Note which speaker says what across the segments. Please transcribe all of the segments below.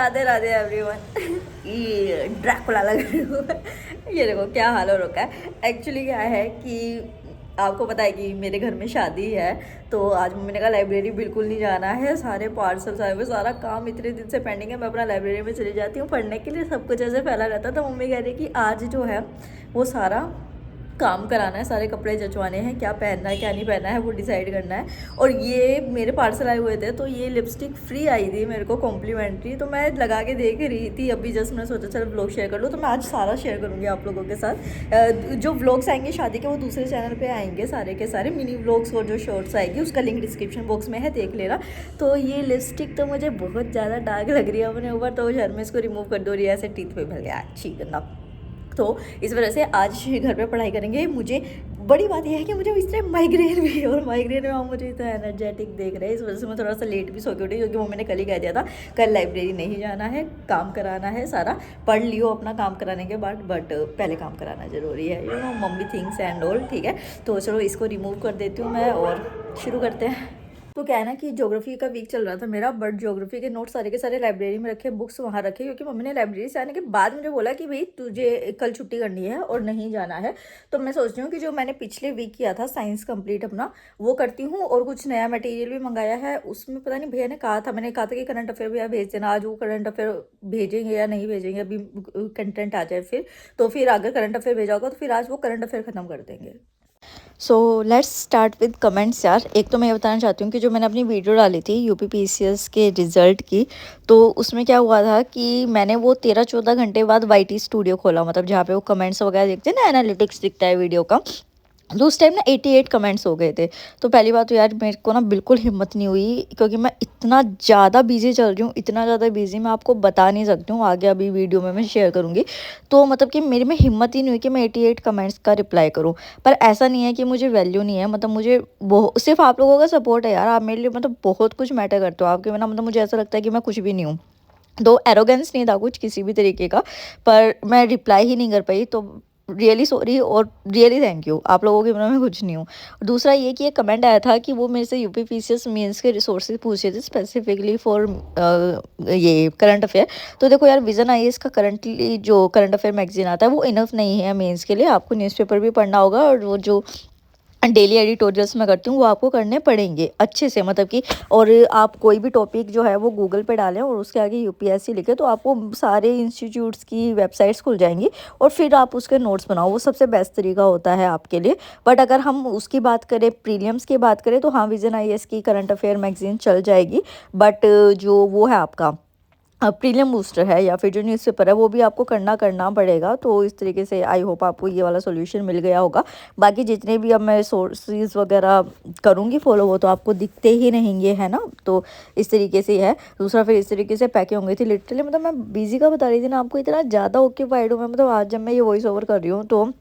Speaker 1: Radhe Radhe everyone. ये Dracula लग रही हूँ। ये देखो क्या हाल हो रखा है। एक्चुअली क्या है कि आपको पता है कि मेरे घर में शादी है, तो आज मम्मी ने कहा लाइब्रेरी बिल्कुल नहीं जाना है, सारे पार्सल्स आए हुए, सारा काम इतने दिन से पेंडिंग है, मैं अपना लाइब्रेरी में चली जाती हूँ पढ़ने के लिए, सब कुछ ऐसे फैला रहता। तो मम्मी कह रही कि आज जो है वो सारा काम कराना है, सारे कपड़े जचवाने हैं, क्या पहनना है क्या नहीं पहनना है वो डिसाइड करना है। और ये मेरे पार्सल आए हुए थे, तो ये लिपस्टिक फ्री आई थी मेरे को कॉम्प्लीमेंट्री, तो मैं लगा के देख रही थी अभी जस्ट। मैं सोचा चल व्लॉग शेयर कर लूँ, तो मैं आज सारा शेयर करूँगी आप लोगों के साथ। जो व्लॉग्स आएंगे शादी के वो दूसरे चैनल पर आएंगे, सारे के सारे मिनी व्लॉग्स और जो शॉर्ट्स आएगी उसका लिंक डिस्क्रिप्शन बॉक्स में है, देख लेना। तो ये लिपस्टिक तो मुझे बहुत ज़्यादा डार्क लग रही है अपने ऊपर, तो शर्म में इसको रिमूव कर दो रही है, ऐसे टीथ पे भर गया अच्छी गंदा। तो इस वजह से आज घर पे पढ़ाई करेंगे। मुझे बड़ी बात यह है कि मुझे इस तरह माइग्रेन भी है, और माइग्रेन में आप मुझे इतना एनर्जेटिक देख रहे हैं, इस वजह से मैं थोड़ा सा लेट भी सो के उठी, क्योंकि मम्मी ने कल ही कह दिया था कल लाइब्रेरी नहीं जाना है, काम कराना है सारा। पढ़ लियो अपना काम कराने के बाद, बट पहले काम कराना ज़रूरी है, you know mummy things and all. ठीक है, तो चलो इसको रिमूव कर देती हूँ मैं और शुरू करते हैं। तो क्या है ना कि ज्योग्राफी का वीक चल रहा था मेरा, बट ज्योग्राफी के नोट सारे के सारे लाइब्रेरी में रखे, बुक्स वहाँ रखे, क्योंकि मम्मी ने लाइब्रेरी से आने के बाद मुझे बोला कि भाई तुझे कल छुट्टी करनी है और नहीं जाना है। तो मैं सोच रही हूँ कि जो मैंने पिछले वीक किया था साइंस कंप्लीट अपना, वो करती हूँ, और कुछ नया मटेरियल भी मंगाया है। उसमें पता नहीं भैया ने कहा था, मैंने कहा था कि करंट अफेयर भैया भेज देना, आज वो करंट अफेयर भेजेंगे या नहीं भेजेंगे, अभी कंटेंट आ जाए फिर। तो फिर अगर करंट अफेयर भेजा होगा तो फिर आज वो करंट अफेयर ख़त्म कर देंगे। So let's start with comments यार। एक तो मैं ये बताना चाहती हूँ कि जो मैंने अपनी वीडियो डाली थी यूपीपीसीएस के रिजल्ट की, तो उसमें क्या हुआ था कि मैंने वो 13-14 घंटे बाद वाईटी स्टूडियो खोला, मतलब जहाँ पे वो कमेंट्स वगैरह देखते हैं ना, एनालिटिक्स दिखता है वीडियो का। तो उस टाइम ना 88 कमेंट्स हो गए थे। तो पहली बात तो यार मेरे को ना बिल्कुल हिम्मत नहीं हुई, क्योंकि मैं इतना ज़्यादा बिजी चल रही हूँ, इतना ज़्यादा बिजी मैं आपको बता नहीं सकती हूँ, आगे अभी वीडियो में मैं शेयर करूँगी। तो मतलब कि मेरे में हिम्मत ही नहीं हुई कि मैं 88 कमेंट्स का रिप्लाई करूँ। पर ऐसा नहीं है कि मुझे वैल्यू नहीं है, मतलब मुझे सिर्फ आप लोगों का सपोर्ट है यार, आप मेरे लिए मतलब बहुत कुछ मैटर करते हो, आपके बिना मतलब मुझे ऐसा लगता है कि मैं कुछ भी नहीं हूँ। तो एरोगेंस नहीं था कुछ किसी भी तरीके का, पर मैं रिप्लाई ही नहीं कर पाई, तो रियली सॉरी और रियली थैंक यू, आप लोगों के बिना मैं कुछ नहीं हूँ। दूसरा ये कि एक कमेंट आया था कि वो मेरे से यूपीपीसीएस मेंस के रिसोर्सेज पूछे थे स्पेसिफिकली फॉर ये करंट अफेयर। तो देखो यार, विजन आईएएस का करंटली जो करंट अफेयर मैगजीन आता है वो इनफ नहीं है मेंस के लिए, आपको न्यूज़पेपर भी पढ़ना होगा, और वो जो डेली एडिटोरियल्स मैं करती हूँ वो आपको करने पड़ेंगे अच्छे से, मतलब कि। और आप कोई भी टॉपिक जो है वो गूगल पे डालें और उसके आगे यूपीएससी लिखे, तो आपको सारे इंस्टीट्यूट्स की वेबसाइट्स खुल जाएंगी, और फिर आप उसके नोट्स बनाओ, वो सबसे बेस्ट तरीका होता है आपके लिए। बट अगर हम उसकी बात करें, प्रीलियम्स की बात करें, तो हाँ विजन आईएएस की करंट अफेयर मैगजीन चल जाएगी। बट जो वो है आपका प्रीलियम बूस्टर है या फिर जो न्यूज़पेपर है, वो भी आपको करना पड़ेगा। तो इस तरीके से आई होप आपको ये वाला सॉल्यूशन मिल गया होगा। बाकी जितने भी अब मैं सोर्सेज वगैरह करूँगी फॉलो, वो तो आपको दिखते ही रहेंगे, है ना। तो इस तरीके से है। दूसरा फिर इस तरीके से पैकिंग हो गई थी लिटरली, मतलब मैं बिजी का बता रही थी ना आपको, इतना ज़्यादा ऑक्यूपाइड हूँ मैं, मतलब आज जब मैं ये वॉइस ओवर कर रही हूँ तो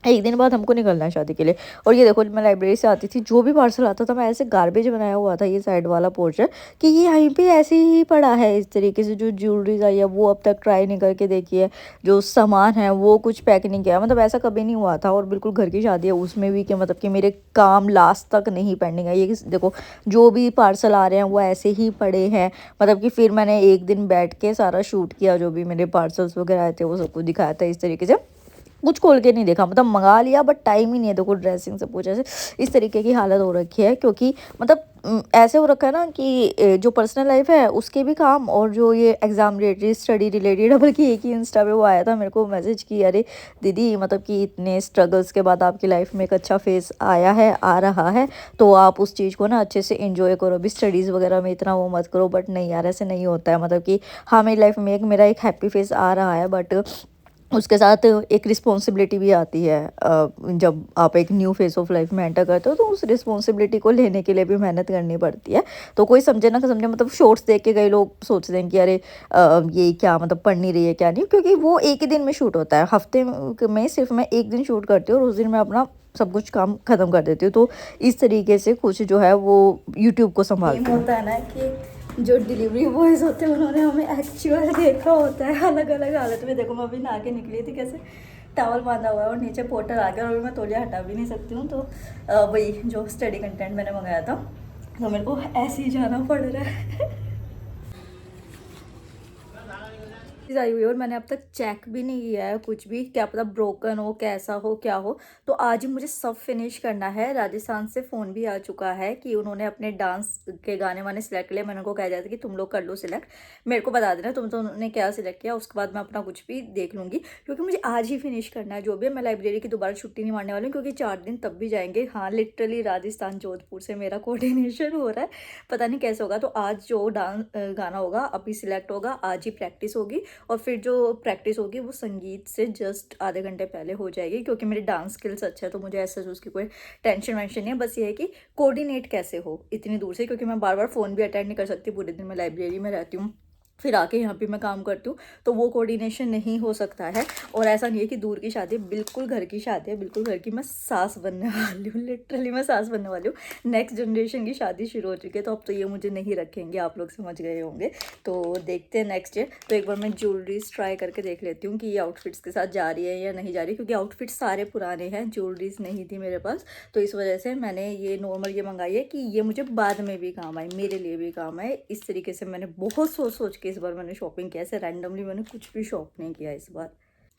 Speaker 1: एक दिन बाद हमको निकलना है शादी के लिए। और ये देखो, मैं लाइब्रेरी से आती थी, जो भी पार्सल आता था मैं ऐसे गार्बेज बनाया हुआ था ये साइड वाला पोर्शन, कि ये यहीं पे ऐसे ही पड़ा है इस तरीके से। जो ज्वेलरीज आई है वो अब तक ट्राई नहीं करके देखी है, जो सामान है वो कुछ पैक नहीं किया, मतलब ऐसा कभी नहीं हुआ था। और बिल्कुल घर की शादी है उसमें भी कि मतलब कि मेरे काम लास्ट तक नहीं पेंडिंग है। ये देखो, जो भी पार्सल आ रहे हैं वो ऐसे ही पड़े हैं, मतलब कि फिर मैंने एक दिन बैठ के सारा शूट किया, जो भी मेरे पार्सल्स वगैरह आए थे वो सब कुछ दिखाया था इस तरीके से। कुछ खोल के नहीं देखा, मतलब मंगा लिया बट टाइम ही नहीं है। देखो ड्रेसिंग से पूछे से इस तरीके की हालत हो रखी है, क्योंकि मतलब ऐसे हो रखा है ना कि जो पर्सनल लाइफ है उसके भी काम, और जो ये एग्ज़ाम रिलेटेड स्टडी रिलेटेड, बल्कि एक ही इंस्टा पे वो आया था मेरे को मैसेज की, अरे दीदी मतलब कि इतने स्ट्रगल्स के बाद आपकी लाइफ में एक अच्छा फेस आया है, आ रहा है, तो आप उस चीज़ को ना अच्छे से एंजॉय करो, अभी स्टडीज़ वगैरह में इतना वो मत करो। बट नहीं यार, ऐसे नहीं होता है, मतलब कि हाँ मेरी लाइफ में मेरा एक हैप्पी फेस आ रहा है, बट उसके साथ एक रिस्पॉन्सिबिलिटी भी आती है। जब आप एक न्यू फेस ऑफ लाइफ में एंटर करते हो तो उस रिस्पॉन्सिबिलिटी को लेने के लिए भी मेहनत करनी पड़ती है। तो कोई समझे ना समझे, मतलब शॉर्ट्स देख के कई लोग सोचते हैं कि अरे ये क्या मतलब पढ़ नहीं रही है क्या नहीं, क्योंकि वो एक ही दिन में शूट होता है, हफ्ते में सिर्फ मैं एक दिन शूट करती हूँ, और उस दिन मैं अपना सब कुछ काम ख़त्म कर देती हूँ। तो इस तरीके से कुछ जो है वो यूट्यूब को संभालती हूँ। होता है ना कि जो डिलीवरी बॉयज़ होते हैं उन्होंने हमें एक्चुअल देखा होता है अलग अलग हालत में। देखो मैं अभी नहा के निकली थी, कैसे टॉवल बांधा हुआ है और नीचे पोर्टर आ गया, और मैं तौलिया हटा भी नहीं सकती हूँ। तो वही जो स्टडी कंटेंट मैंने मंगाया था, तो मेरे को ऐसे ही जाना पड़ रहा है। चीज़ आई हुई है और मैंने अब तक चेक भी नहीं किया है कुछ भी, क्या पता ब्रोकन हो, कैसा हो, क्या हो। तो आज ही मुझे सब फिनिश करना है। राजस्थान से फ़ोन भी आ चुका है कि उन्होंने अपने डांस के गाने वाने सिलेक्ट कर लिया। मैंने उनको कह दिया था कि तुम लोग कर लो सिलेक्ट, मेरे को बता देना तुम तो उन्होंने क्या सिलेक्ट किया, उसके बाद मैं अपना कुछ भी देख लूँगी। क्योंकि मुझे आज ही फिनिश करना है जो भी है। मैं लाइब्रेरी की दोबारा छुट्टी नहीं मारने वाली हूँ क्योंकि 4 दिन तब भी जाएंगे। हाँ, लिटरली राजस्थान जोधपुर से मेरा कोऑर्डिनेशन हो रहा है, पता नहीं कैसे होगा। तो आज जो डांस गाना होगा अभी सिलेक्ट होगा, आज ही प्रैक्टिस होगी और फिर जो प्रैक्टिस होगी वो संगीत से जस्ट आधे घंटे पहले हो जाएगी। क्योंकि मेरे डांस स्किल्स अच्छा है तो मुझे ऐसा उसकी कोई टेंशन वेंशन नहीं है। बस ये है कि कोऑर्डिनेट कैसे हो इतनी दूर से, क्योंकि मैं बार बार फ़ोन भी अटेंड नहीं कर सकती, पूरे दिन मैं लाइब्रेरी में रहती हूँ, फिर आके यहाँ पे मैं काम करती हूँ, तो वो कोऑर्डिनेशन नहीं हो सकता है। और ऐसा नहीं है कि दूर की शादी है, बिल्कुल घर की शादी है, बिल्कुल घर की। मैं सास बनने वाली हूँ, लिटरली मैं सास बनने वाली हूँ। नेक्स्ट जनरेशन की शादी शुरू हो चुकी है, तो अब तो ये मुझे नहीं रखेंगे, आप लोग समझ गए होंगे। तो देखते हैं नेक्स्ट ईयर। तो एक बार मैं ज्वेलरीज ट्राई करके देख लेती हूँ कि ये आउटफिट्स के साथ जा रही है या नहीं जा रही, क्योंकि आउटफिट्स सारे पुराने हैं, ज्वेलरीज नहीं थी मेरे पास। तो इस वजह से मैंने ये नॉर्मल ये मंगाई है कि ये मुझे बाद में भी काम आए, मेरे लिए भी काम आए। इस तरीके से मैंने बहुत सोच के इस बार मैंने शॉपिंग किया। ऐसे रैंडमली मैंने कुछ भी शॉप नहीं किया इस बार।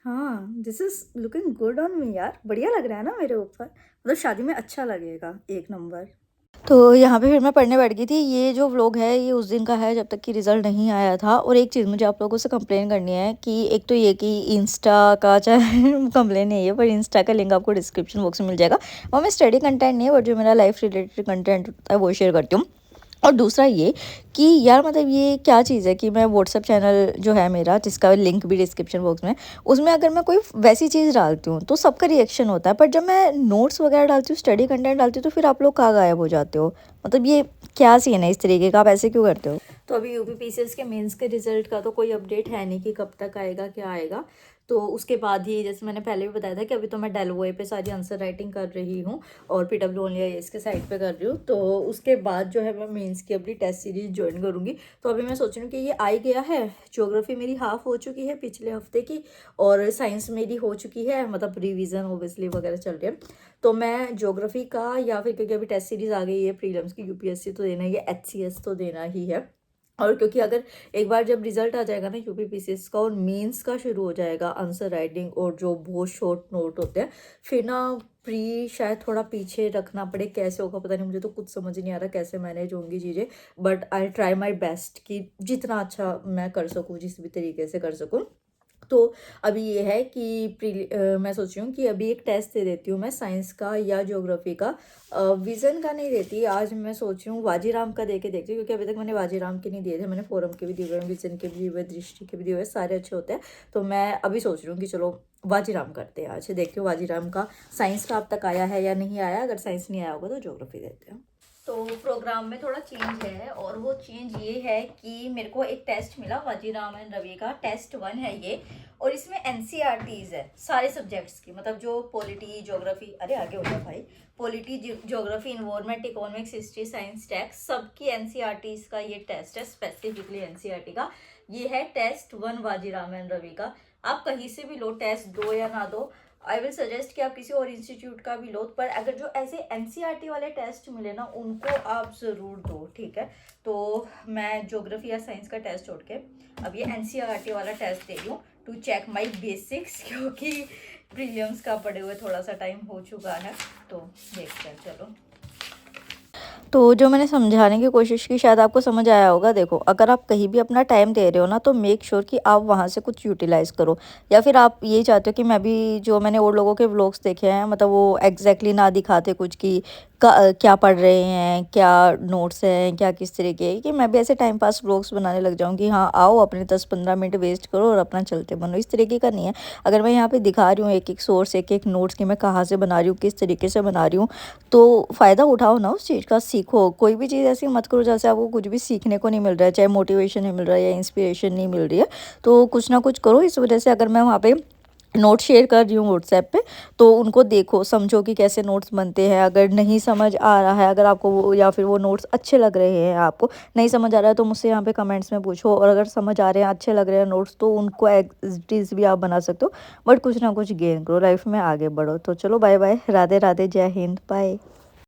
Speaker 1: हाँ, this is looking good on me यार, बढ़िया लग रहा है ना मेरे ऊपर, मतलब शादी में अच्छा लगेगा, एक नंबर। तो यहाँ पे फिर मैं पढ़ने बैठ गई थी। ये जो व्लॉग है ये उस दिन का है जब तक कि रिज़ल्ट नहीं आया था। और एक चीज़ मुझे आप लोगों से कंप्लेन करनी है कि एक तो ये कि इंस्टा का चाहे कंप्लेन नहीं है, पर इंस्टा का लिंक आपको डिस्क्रिप्शन बॉक्स में मिल जाएगा। और मैं स्टडी कंटेंट नहीं है, बट जो मेरा लाइफ रिलेटेड कंटेंट होता है वो शेयर करती हूँ। और दूसरा ये कि यार मतलब ये क्या चीज़ है कि मैं व्हाट्सअप चैनल जो है मेरा, जिसका लिंक भी डिस्क्रिप्शन बॉक्स में, उसमें अगर मैं कोई वैसी चीज़ डालती हूँ तो सबका रिएक्शन होता है, पर जब मैं नोट्स वगैरह डालती हूँ, स्टडी कंटेंट डालती हूँ, तो फिर आप लोग कहाँ गायब हो जाते हो। मतलब ये क्या सीन है इस तरीके का, आप ऐसे क्यों करते हो। तो अभी यूपीपीसीएस के मेंस के रिजल्ट का तो कोई अपडेट है नहीं कि कब तक आएगा, क्या आएगा। तो उसके बाद ही, जैसे मैंने पहले भी बताया था कि अभी तो मैं डेलवोए पे सारी आंसर राइटिंग कर रही हूँ और पीडब्ल्यू ओनली आईएएस के साइड पे कर रही हूँ। तो उसके बाद जो है मैं मेंस की अपनी टेस्ट सीरीज ज्वाइन करूँगी। तो अभी मैं सोच रही हूँ कि ये आ ही गया है। ज्योग्राफी मेरी हाफ हो चुकी है पिछले हफ्ते की, और साइंस मेरी हो चुकी है, मतलब रिवीजन ओबियसली वगैरह चल रही है। तो मैं ज्योग्राफी का, या फिर क्योंकि अभी टेस्ट सीरीज आ गई है प्रीलिम्स की, यूपीएससी तो देना ही है, एचसीएस तो देना ही है। और क्योंकि अगर एक बार जब रिजल्ट आ जाएगा ना यूपीपीसीएस का और मेंस का शुरू हो जाएगा आंसर राइटिंग और जो बहुत शॉर्ट नोट होते हैं, फिर ना प्री शायद थोड़ा पीछे रखना पड़े, कैसे होगा पता नहीं, मुझे तो कुछ समझ नहीं आ रहा कैसे मैनेज होंगी चीज़ें। But I try my best कि जितना अच्छा मैं कर सकूँ, जिस भी तरीके से कर सकूँ। तो अभी ये है कि मैं सोच रही हूँ कि अभी एक टेस्ट दे देती हूँ मैं साइंस का या ज्योग्राफी का। विज़न का नहीं देती आज, मैं सोच रही हूँ वाजीराम का दे के देखती हूँ, क्योंकि अभी तक मैंने वाजीराम के नहीं दिए थे। मैंने फोरम के भी दिए हुए हैं, विज़न के भी दिए हुए, दृष्टि के भी दिए हुए, सारे अच्छे होते हैं। तो मैं अभी सोच रही हूँ कि चलो वाजीराम करते हैं आज, देखती हूँ वाजीराम का साइंस का अब तक आया है या नहीं आया। अगर साइंस नहीं आया होगा तो ज्योग्राफी देते हैं। तो प्रोग्राम में थोड़ा चेंज है, और वो चेंज ये है कि मेरे को एक टेस्ट मिला वाजीराम एंड रवि का, टेस्ट 1 है ये। और इसमें एनसीईआरटीज है सारे सब्जेक्ट्स की, मतलब जो पॉलिटी ज्योग्राफी, अरे आगे होता भाई, polity geography environment economics history science tax, सबकी एनसीईआरटीज का ये टेस्ट है, स्पेसिफिकली एनसीईआरटी का। ये है टेस्ट 1 वाजीराम एंड रवि का। आप कहीं से भी लो, टेस्ट दो या ना दो, आई विल सजेस्ट कि आप किसी और इंस्टीट्यूट का भी लो, पर अगर जो ऐसे एनसीईआरटी वाले टेस्ट मिले ना उनको आप ज़रूर दो, ठीक है। तो मैं ज्योग्राफी या साइंस का टेस्ट छोड़ के अब ये एनसीईआरटी वाला टेस्ट दे रही हूँ टू चेक माई बेसिक्स, क्योंकि प्रीलिम्स का पढ़े हुए थोड़ा सा टाइम हो चुका है। तो देखते हैं, चलो। तो जो मैंने समझाने की कोशिश की शायद आपको समझ आया होगा। देखो, अगर आप कहीं भी अपना टाइम दे रहे हो ना, तो मेक श्योर कि आप वहाँ से कुछ यूटिलाइज़ करो। या फिर आप ये चाहते हो कि मैं भी, जो मैंने और लोगों के व्लॉग्स देखे हैं, मतलब वो एग्जैक्टली ना दिखाते कुछ कि क्या पढ़ रहे हैं, क्या नोट्स हैं, क्या किस तरीके, कि मैं भी ऐसे टाइम पास व्लॉग्स बनाने लग जाऊँ कि हाँ आओ अपने 10-15 मिनट वेस्ट करो और अपना चलते बनो, इस तरीके का नहीं है। अगर मैं यहाँ पे दिखा रही हूँ एक एक सोर्स, एक एक नोट्स कि मैं कहाँ से बना रही हूँ, किस तरीके से बना रही हूँ, तो फ़ायदा उठाओ ना उस चीज़ का, सीखो। कोई भी चीज़ ऐसी मत करो जैसे आपको कुछ भी सीखने को नहीं मिल रहा है, चाहे मोटिवेशन नहीं मिल रहा है या इंस्पिरेशन नहीं मिल रही है। तो कुछ ना कुछ करो। इस वजह से अगर मैं वहाँ पे नोट शेयर कर रही हूँ व्हाट्सएप पे, तो उनको देखो, समझो कि कैसे नोट्स बनते हैं। अगर नहीं समझ आ रहा है, अगर आपको वो, या फिर वो नोट्स अच्छे लग रहे हैं, आपको नहीं समझ आ रहा है, तो मुझसे यहाँ पे कमेंट्स में पूछो। और अगर समझ आ रहे हैं, अच्छे लग रहे हैं नोट्स, तो उनको एज इट इज़ भी आप बना सकते हो। बट कुछ ना कुछ गेन करो, लाइफ में आगे बढ़ो। तो चलो बाय बाय, राधे राधे, जय हिंद, बाय।